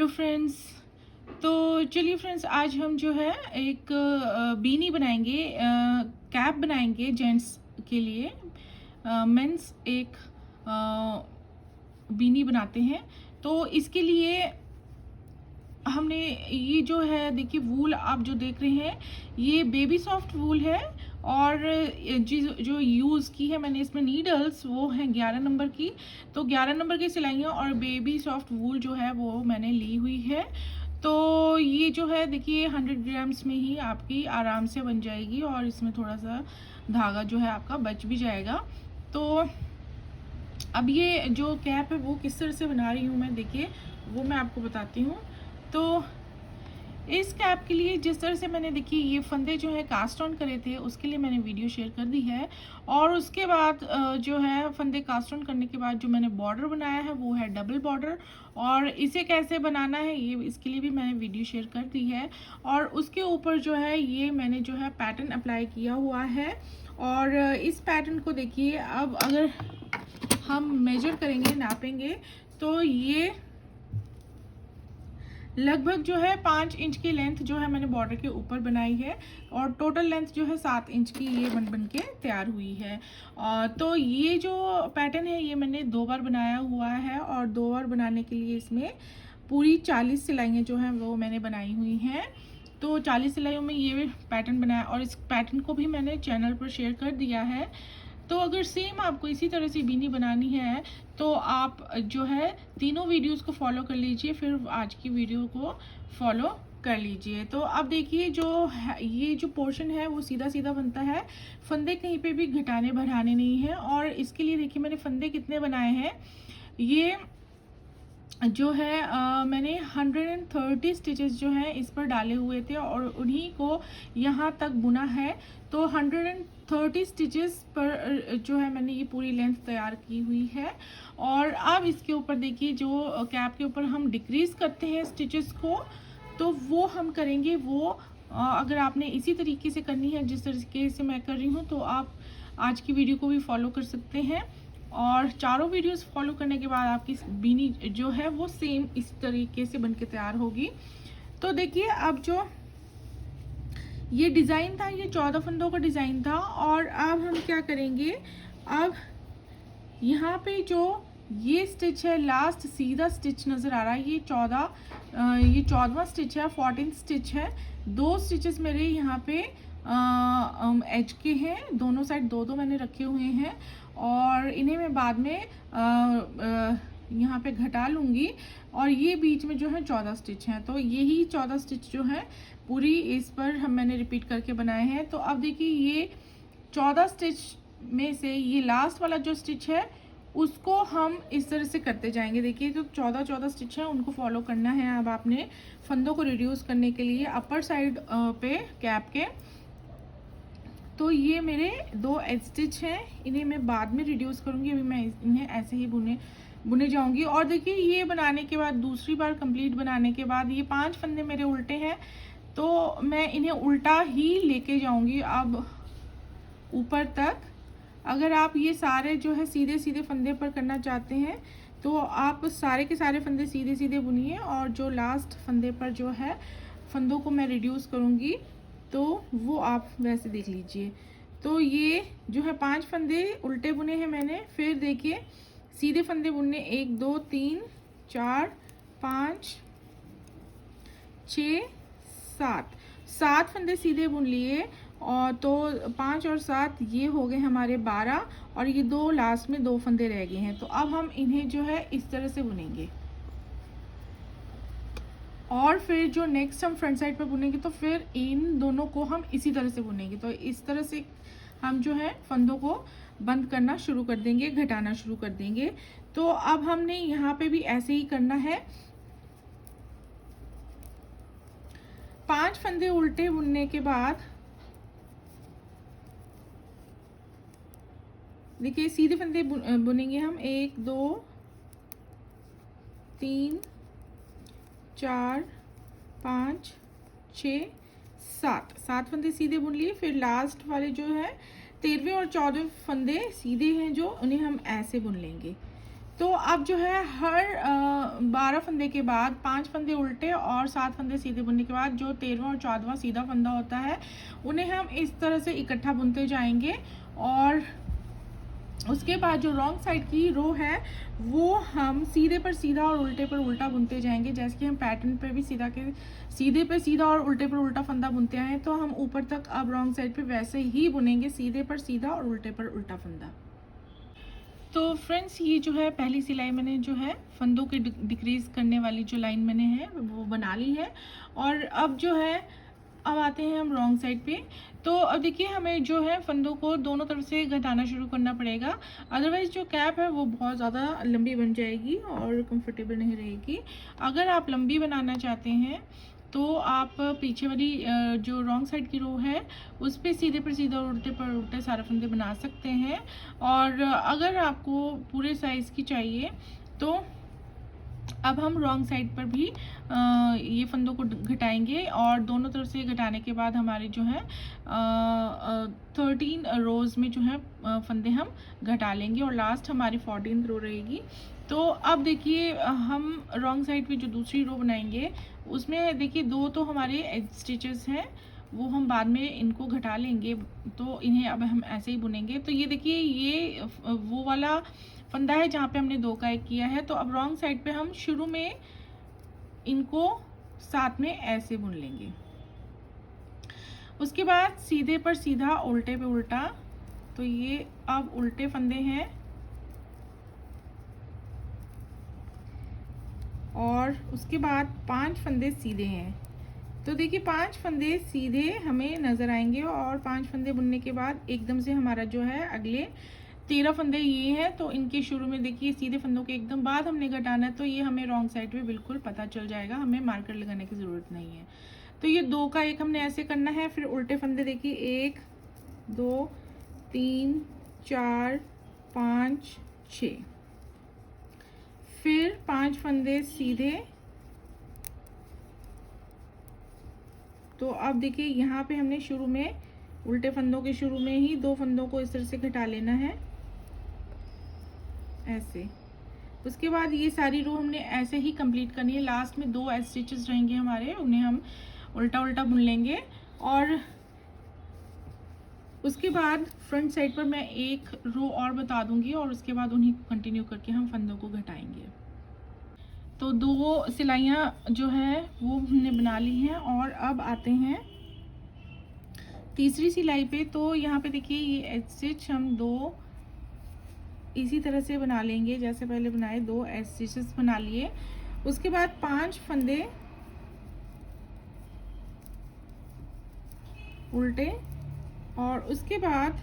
Hello friends. तो चलिए friends, आज हम जो है एक बीनी बनाएंगे, कैप बनाएंगे जेंट्स के लिए। मेंस एक बीनी बनाते हैं। तो इसके लिए हमने ये जो है, देखिए वूल आप जो देख रहे हैं ये बेबी सॉफ्ट वूल है। और जो यूज़ की है मैंने इसमें नीडल्स, वो हैं 11 नंबर की। तो 11 नंबर की सिलाइयाँ और बेबी सॉफ्ट वूल जो है वो मैंने ली हुई है। तो ये जो है देखिए 100 ग्राम्स में ही आपकी आराम से बन जाएगी, और इसमें थोड़ा सा धागा जो है आपका बच भी जाएगा। तो अब ये जो कैप है वो किस तरह से बना रही हूँ मैं, देखिए वो मैं आपको बताती हूँ। तो इस कैप के लिए जिस तरह से मैंने, देखिए ये फंदे जो है कास्ट ऑन करे थे, उसके लिए मैंने वीडियो शेयर कर दी है। और उसके बाद जो है फंदे कास्ट ऑन करने के बाद जो मैंने बॉर्डर बनाया है वो है डबल बॉर्डर। और इसे कैसे बनाना है ये, इसके लिए भी मैंने वीडियो शेयर कर दी है। और उसके ऊपर जो है ये मैंने जो है पैटर्न अप्लाई किया हुआ है। और इस पैटर्न को देखिए, अब अगर हम मेजर करेंगे, नापेंगे, तो ये लगभग जो है 5 इंच की लेंथ जो है मैंने बॉर्डर के ऊपर बनाई है। और टोटल लेंथ जो है 7 इंच की ये बन के तैयार हुई है। तो ये जो पैटर्न है ये मैंने 2 बार बनाया हुआ है, और 2 बार बनाने के लिए इसमें पूरी 40 सिलाइयाँ जो हैं वो मैंने बनाई हुई हैं। तो 40 सिलाइयों में ये पैटर्न बनाया, और इस पैटर्न को भी मैंने चैनल पर शेयर कर दिया है। तो अगर सेम आपको इसी तरह से बीनी बनानी है तो आप जो है तीनों वीडियोस को फॉलो कर लीजिए, फिर आज की वीडियो को फॉलो कर लीजिए। तो अब देखिए ये जो पोर्शन है वो सीधा सीधा बनता है, फंदे कहीं पे भी घटाने बढ़ाने नहीं है। और इसके लिए देखिए मैंने फंदे कितने बनाए हैं, ये जो है मैंने 130 स्टिचेस जो हैं इस पर डाले हुए थे, और उन्हीं को यहाँ तक बुना है। तो 130 स्टिचेस पर जो है मैंने ये पूरी लेंथ तैयार की हुई है। और अब इसके ऊपर देखिए जो कैप के ऊपर हम डिक्रीज़ करते हैं स्टिचेस को, तो वो हम करेंगे वो अगर आपने इसी तरीके से करनी है जिस तरीके से मैं कर रही हूँ, तो आप आज की वीडियो को भी फॉलो कर सकते हैं। और चारों वीडियोस फॉलो करने के बाद आपकी बीनी जो है वो सेम इस तरीके से बनके तैयार होगी। तो देखिए अब जो ये डिज़ाइन था ये 14 फंदों का डिज़ाइन था। और अब हम क्या करेंगे, अब यहाँ पे जो ये स्टिच है, लास्ट सीधा स्टिच नज़र आ रहा है, ये 14वां स्टिच है, 14th स्टिच है। 2 स्टिचेस मेरे यहाँ पे एज के हैं, दोनों साइड 2-2 मैंने रखे हुए हैं। और इन्हें मैं बाद में यहाँ पे घटा लूँगी। और ये बीच में जो है 14 स्टिच हैं, तो यही 14 स्टिच जो है पूरी इस पर मैंने रिपीट करके बनाए हैं। तो अब देखिए ये 14 स्टिच में से ये लास्ट वाला जो स्टिच है उसको हम इस तरह से करते जाएंगे। देखिए जो 14 स्टिच हैं उनको फॉलो करना है अब आपने फंदों को रिड्यूस करने के लिए अपर साइड पे कैप के। तो ये मेरे 2 एज स्टिच हैं, इन्हें मैं बाद में रिड्यूस करूँगी, अभी मैं इन्हें ऐसे ही बुने जाऊँगी। और देखिए ये बनाने के बाद, दूसरी बार कंप्लीट बनाने के बाद, ये 5 फंदे मेरे उल्टे हैं, तो मैं इन्हें उल्टा ही लेके जाऊँगी अब ऊपर तक। अगर आप ये सारे जो है सीधे सीधे फंदे पर करना चाहते हैं तो आप सारे के सारे फंदे सीधे सीधे बुनिए, और जो लास्ट फंदे पर जो है फंदों को मैं रिड्यूस करूँगी तो वो आप वैसे देख लीजिए। तो ये जो है 5 फंदे उल्टे बुने हैं मैंने। फिर देखिए सीधे फंदे बुनने 1 2 3 4 5 6 7 फंदे सीधे बुन लिए। और तो 5 और 7 ये हो गए हमारे 12, और ये 2 लास्ट में 2 फंदे रह गए हैं। तो अब हम इन्हें जो है इस तरह से बुनेंगे, और फिर जो नेक्स्ट हम फ्रंट साइड पर बुनेंगे तो फिर इन दोनों को हम इसी तरह से बुनेंगे। तो इस तरह से हम जो है फंदों को बंद करना शुरू कर देंगे, घटाना शुरू कर देंगे। तो अब हमने यहाँ पे भी ऐसे ही करना है। 5 फंदे उल्टे बुनने के बाद देखिए सीधे फंदे बुनेंगे हम 1 2 3 4 5 6 7 फंदे सीधे बुन लिए। फिर लास्ट वाले जो है 13वें और 14वें फंदे सीधे हैं जो, उन्हें हम ऐसे बुन लेंगे। तो अब जो है हर 12 फंदे के बाद 5 फंदे उल्टे और 7 फंदे सीधे बुनने के बाद जो 13वां और 14वां सीधा फंदा होता है उन्हें हम इस तरह से इकट्ठा बुनते जाएंगे। और उसके बाद जो रॉन्ग साइड की रो है वो हम सीधे पर सीधा और उल्टे पर उल्टा बुनते जाएंगे। जैसे कि हम पैटर्न पे भी सीधे पे सीधा और उल्टे पर उल्टा फंदा बुनते हैं, तो हम ऊपर तक अब रॉन्ग साइड पे वैसे ही बुनेंगे, सीधे पर सीधा और उल्टे पर उल्टा फंदा। तो फ्रेंड्स ये जो है पहली सिलाई मैंने जो है फंदों के डिक्रीज करने वाली जो लाइन मैंने है वो बना ली है। और अब जो है अब आते हैं हम रॉन्ग साइड पे। तो अब देखिए हमें जो है फंदों को दोनों तरफ से घटाना शुरू करना पड़ेगा, अदरवाइज़ जो कैप है वो बहुत ज़्यादा लंबी बन जाएगी और कंफर्टेबल नहीं रहेगी। अगर आप लंबी बनाना चाहते हैं तो आप पीछे वाली जो रॉन्ग साइड की रो है उस पर सीधे पर सीधा और उल्टे पर उल्टे सारे फंदे बना सकते हैं। और अगर आपको पूरे साइज़ की चाहिए तो अब हम रॉन्ग साइड पर भी ये फंदों को घटाएंगे और दोनों तरफ से घटाने के बाद हमारे जो है 13 रोज़ में जो है फंदे हम घटा लेंगे और लास्ट हमारी 14th रो रहेगी। तो अब देखिए हम रॉन्ग साइड पे जो दूसरी रो बनाएंगे उसमें देखिए 2 तो हमारे एज स्टिचेस हैं, वो हम बाद में इनको घटा लेंगे, तो इन्हें अब हम ऐसे ही बुनेंगे। तो ये देखिए ये वो वाला फंदा है जहाँ पे हमने 2 का 1 किया है। तो अब रॉन्ग साइड पे हम शुरू में इनको साथ में ऐसे बुन लेंगे। उसके बाद सीधे पर सीधा उल्टे पे उल्टा, तो ये अब उल्टे फंदे हैं और उसके बाद 5 फंदे सीधे हैं। तो देखिए 5 फंदे सीधे हमें नज़र आएंगे और 5 फंदे बुनने के बाद एकदम से हमारा जो है अगले 13 फंदे ये हैं। तो इनके शुरू में देखिए सीधे फंदों के एकदम बाद हमने घटाना है, तो ये हमें रॉन्ग साइड पे बिल्कुल पता चल जाएगा, हमें मार्कर लगाने की ज़रूरत नहीं है। तो ये 2 का 1 हमने ऐसे करना है। फिर उल्टे फंदे देखिए 1 2 3 4 5 6, फिर 5 फंदे सीधे। तो अब देखिए यहाँ पे हमने शुरू में उल्टे फंदों के शुरू में ही 2 फंदों को इस तरह से घटा लेना है ऐसे। उसके बाद ये सारी रो हमने ऐसे ही कंप्लीट करनी है। लास्ट में 2 एज स्टिचेस रहेंगे हमारे, उन्हें हम उल्टा उल्टा बुन लेंगे। और उसके बाद फ्रंट साइड पर मैं एक रो और बता दूंगी और उसके बाद उन्हीं को कंटिन्यू करके हम फंदों को घटाएंगे। तो 2 सिलाइयाँ जो है वो हमने बना ली हैं और अब आते हैं तीसरी सिलाई पे। तो यहाँ पे देखिए ये एज स्टिच हम 2 इसी तरह से बना लेंगे जैसे पहले बनाए, 2 एज स्टिचेस बना लिए। उसके बाद 5 फंदे उल्टे और उसके बाद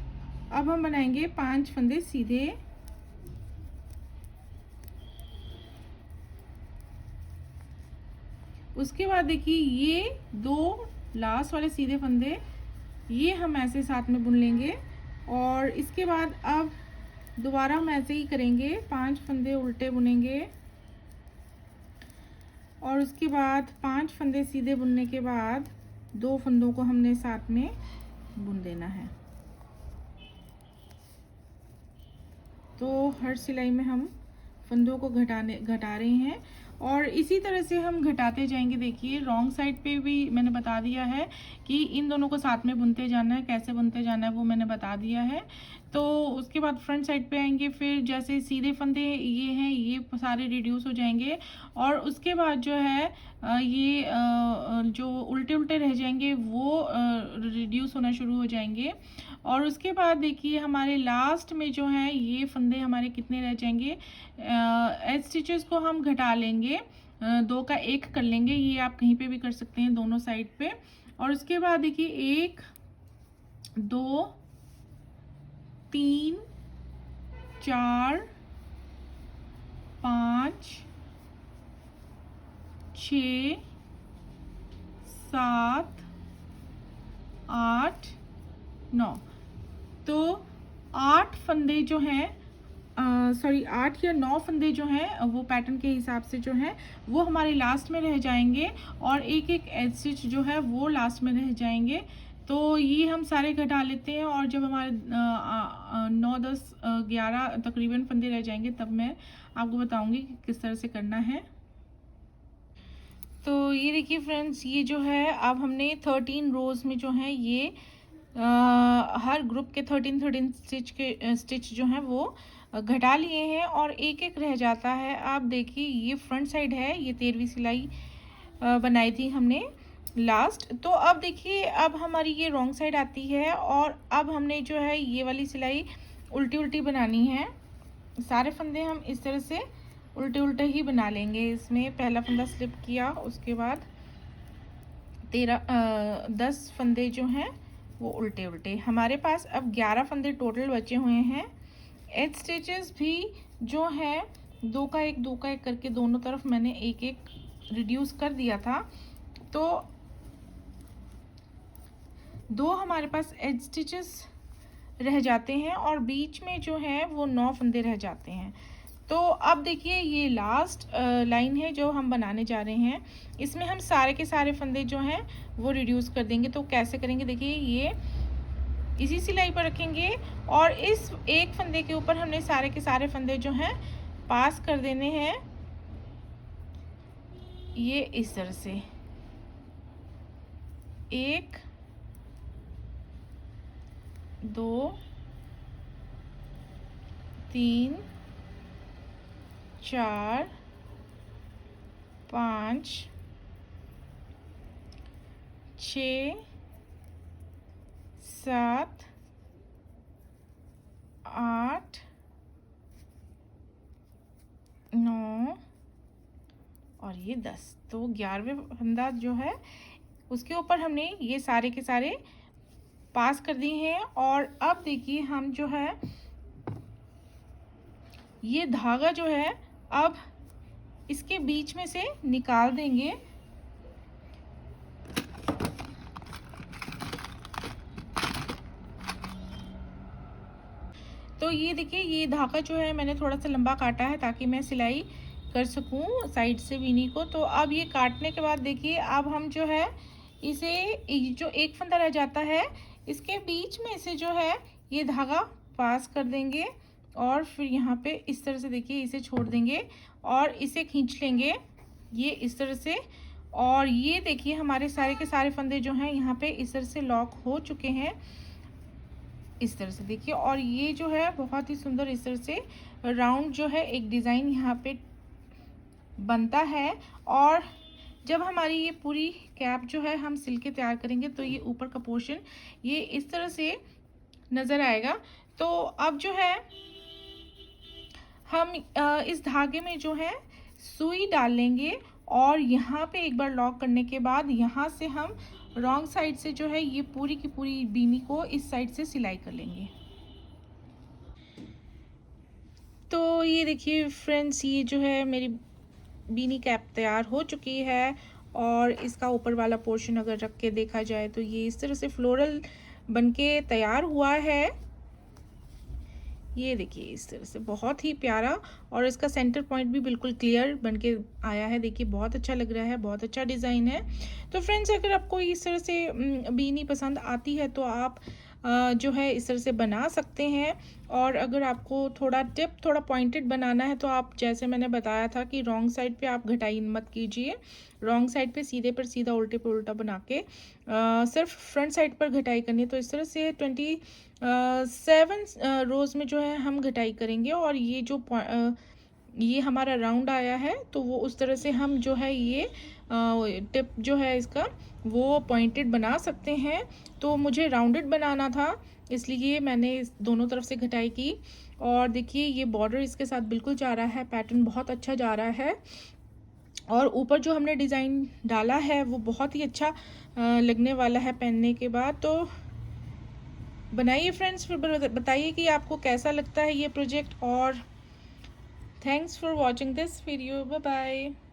अब हम बनाएंगे 5 फंदे सीधे। उसके बाद देखिए ये 2 लास्ट वाले सीधे फंदे ये हम ऐसे साथ में बुन लेंगे और इसके बाद अब दोबारा हम ऐसे ही करेंगे, 5 फंदे उल्टे बुनेंगे और उसके बाद 5 फंदे सीधे बुनने के बाद 2 फंदों को हमने साथ में बुन देना है। तो हर सिलाई में हम फंदों को घटा रहे हैं और इसी तरह से हम घटाते जाएंगे। देखिए रॉन्ग साइड पे भी मैंने बता दिया है कि इन दोनों को साथ में बुनते जाना है, कैसे बुनते जाना है वो मैंने बता दिया है। तो उसके बाद फ्रंट साइड पे आएंगे, फिर जैसे सीधे फंदे ये हैं ये सारे रिड्यूस हो जाएंगे और उसके बाद जो है ये जो उल्टे उल्टे रह जाएंगे वो रिड्यूस होना शुरू हो जाएंगे। और उसके बाद देखिए हमारे लास्ट में जो है ये फंदे हमारे कितने रह जाएंगे, एज स्टिचेस को हम घटा लेंगे, 2 का 1 कर लेंगे, ये आप कहीं पे भी कर सकते हैं दोनों साइड पे। और उसके बाद देखिए 1 2 3 4 5 6 7 8 9, तो 8 फंदे जो हैं 8 या 9 फंदे जो हैं वो पैटर्न के हिसाब से जो है वो हमारे लास्ट में रह जाएंगे और एक एक एज स्टिच जो है वो लास्ट में रह जाएंगे। तो ये हम सारे घटा लेते हैं और जब हमारे 9, 10, 11 तकरीबन फंदे रह जाएंगे तब मैं आपको बताऊंगी कि किस तरह से करना है। तो ये देखिए फ्रेंड्स, ये जो है अब हमने 13 रोज़ में जो है ये हर ग्रुप के 13 स्टिच जो हैं वो घटा लिए हैं और एक एक रह जाता है। आप देखिए ये फ्रंट साइड है, ये 13वीं सिलाई बनाई थी हमने लास्ट। तो अब देखिए अब हमारी ये रॉन्ग साइड आती है और अब हमने जो है ये वाली सिलाई उल्टी उल्टी बनानी है। सारे फंदे हम इस तरह से उल्टे उल्टे ही बना लेंगे। इसमें पहला फंदा स्लिप किया, उसके बाद 10 फंदे जो हैं वो उल्टे उल्टे। हमारे पास अब 11 फंदे टोटल बचे हुए हैं। एज स्टिचेस भी जो है 2 का 1 2 का 1 करके दोनों तरफ मैंने एक एक रिड्यूस कर दिया था। तो 2 हमारे पास एज स्टिचेस रह जाते हैं और बीच में जो है वो 9 फंदे रह जाते हैं। तो अब देखिए ये लास्ट लाइन है जो हम बनाने जा रहे हैं। इसमें हम सारे के सारे फंदे जो हैं वो रिड्यूस कर देंगे। तो कैसे करेंगे, देखिए ये इसी सिलाई पर रखेंगे और इस एक फंदे के ऊपर हमने सारे के सारे फंदे जो हैं पास कर देने हैं, ये इस तरह से 1 2 3 4 5 6 7 8 9 और ये 10। तो 11वें फंदा जो है उसके ऊपर हमने ये सारे के सारे पास कर दिए हैं। और अब देखिए हम जो है ये धागा जो है अब इसके बीच में से निकाल देंगे। तो ये देखिए ये धागा जो है मैंने थोड़ा सा लंबा काटा है ताकि मैं सिलाई कर सकूं साइड से बीनी को। तो अब ये काटने के बाद देखिए अब हम जो है इसे जो एक फंदा रह जाता है इसके बीच में से जो है ये धागा पास कर देंगे और फिर यहाँ पे इस तरह से देखिए इसे छोड़ देंगे और इसे खींच लेंगे ये इस तरह से। और ये देखिए हमारे सारे के सारे फंदे जो हैं यहाँ पे इस तरह से लॉक हो चुके हैं, इस तरह से देखिए। और ये जो है बहुत ही सुंदर इस तरह से राउंड जो है एक डिज़ाइन यहाँ पे बनता है। और जब हमारी ये पूरी कैप जो है हम सिल के तैयार करेंगे तो ये ऊपर का पोर्शन ये इस तरह से नज़र आएगा। तो अब जो है हम इस धागे में जो है सुई डाल लेंगे और यहाँ पे एक बार लॉक करने के बाद यहाँ से हम रॉन्ग साइड से जो है ये पूरी की पूरी बीनी को इस साइड से सिलाई कर लेंगे। तो ये देखिए फ्रेंड्स, ये जो है मेरी बीनी कैप तैयार हो चुकी है और इसका ऊपर वाला पोर्शन अगर रख के देखा जाए तो ये इस तरह से फ्लोरल बनके तैयार हुआ है। ये देखिए इस तरह से बहुत ही प्यारा और इसका सेंटर पॉइंट भी बिल्कुल क्लियर बनके आया है। देखिए बहुत अच्छा लग रहा है, बहुत अच्छा डिज़ाइन है। तो फ्रेंड्स अगर आपको इस तरह से बीनी पसंद आती है तो आप जो है इस तरह से बना सकते हैं। और अगर आपको थोड़ा थोड़ा पॉइंटेड बनाना है तो आप जैसे मैंने बताया था कि रॉन्ग साइड पे आप घटाई मत कीजिए, रॉन्ग साइड पे सीधे पर सीधा उल्टे पर उल्टा बना के सिर्फ फ्रंट साइड पर घटाई करनी है। तो इस तरह से 27 रोज़ में जो है हम घटाई करेंगे और ये जो ये हमारा राउंड आया है तो वो उस तरह से हम जो है ये टिप जो है इसका वो पॉइंटेड बना सकते हैं। तो मुझे राउंडेड बनाना था इसलिए मैंने इस दोनों तरफ से घटाई की। और देखिए ये बॉर्डर इसके साथ बिल्कुल जा रहा है, पैटर्न बहुत अच्छा जा रहा है और ऊपर जो हमने डिज़ाइन डाला है वो बहुत ही अच्छा लगने वाला है पहनने के बाद। तो बनाइए फ्रेंड्स, फिर बताइए कि आपको कैसा लगता है ये प्रोजेक्ट। और thanks for watching this video, bye bye.